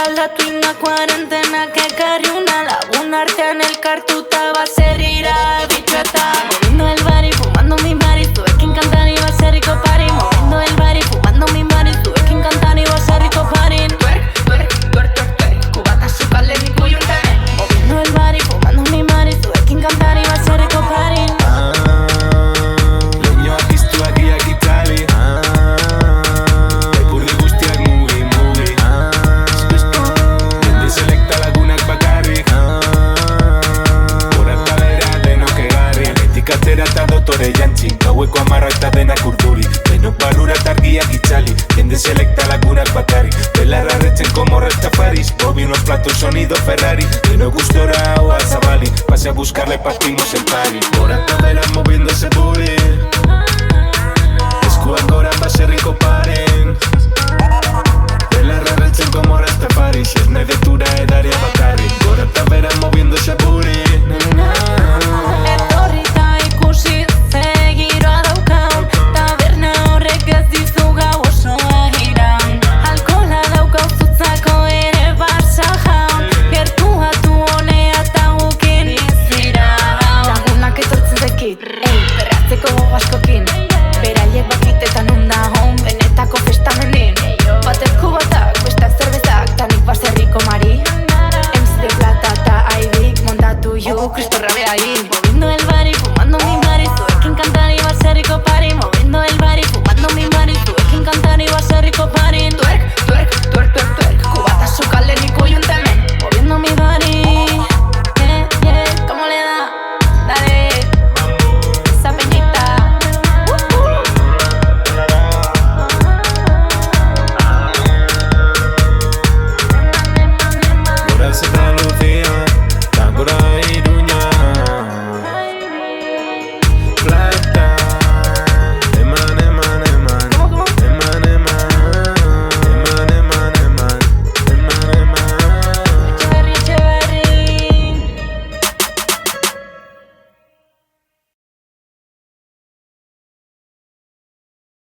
aldatu inda kuarentenak ekarri una lagun artean elkartuta baserrira bitxueta. Moviendo el bari, fumando mi bari, zuekin kantari baserriko pari. Moviendo el bari, fumando mi bari, zuekin kantari baserriko parin. Kubata sukale niku yurte. Moviendo el bari, fumando mi bari, zuekin kantari baserriko parin. Leñoak iztuak iak itzali. Epurdi guztiak mugi, mugi. Jende selekta lagunak bakarrik. Gora eta bera denok egarri. Lanetik atera eta dotore jantzi. Gaueko 10 eta denak urduri. Denok barura eta argiak itzali. Jende selekta lagunak bakarrik. Belarra retzen como Rastafaris. Bobin los platos sonido Ferrari. Denok gustora hoa zabali. Pase a buscarle partimos el party. Gora eta bera moviendo ese booty. Eskuak goran baserriko paren. Belarra retzen como Rastafaris. Ez nahi detura edaria bakarri. Gora eta bera moviendo ese booty. Etorrita ikusi ze giroa daukan. Taberna horrek ez dizu gau osoa iran. Alkohola daukau zutzako ere basa jaun. Gertuatu honea eta gukin izira. Lagunak etortzen zekit.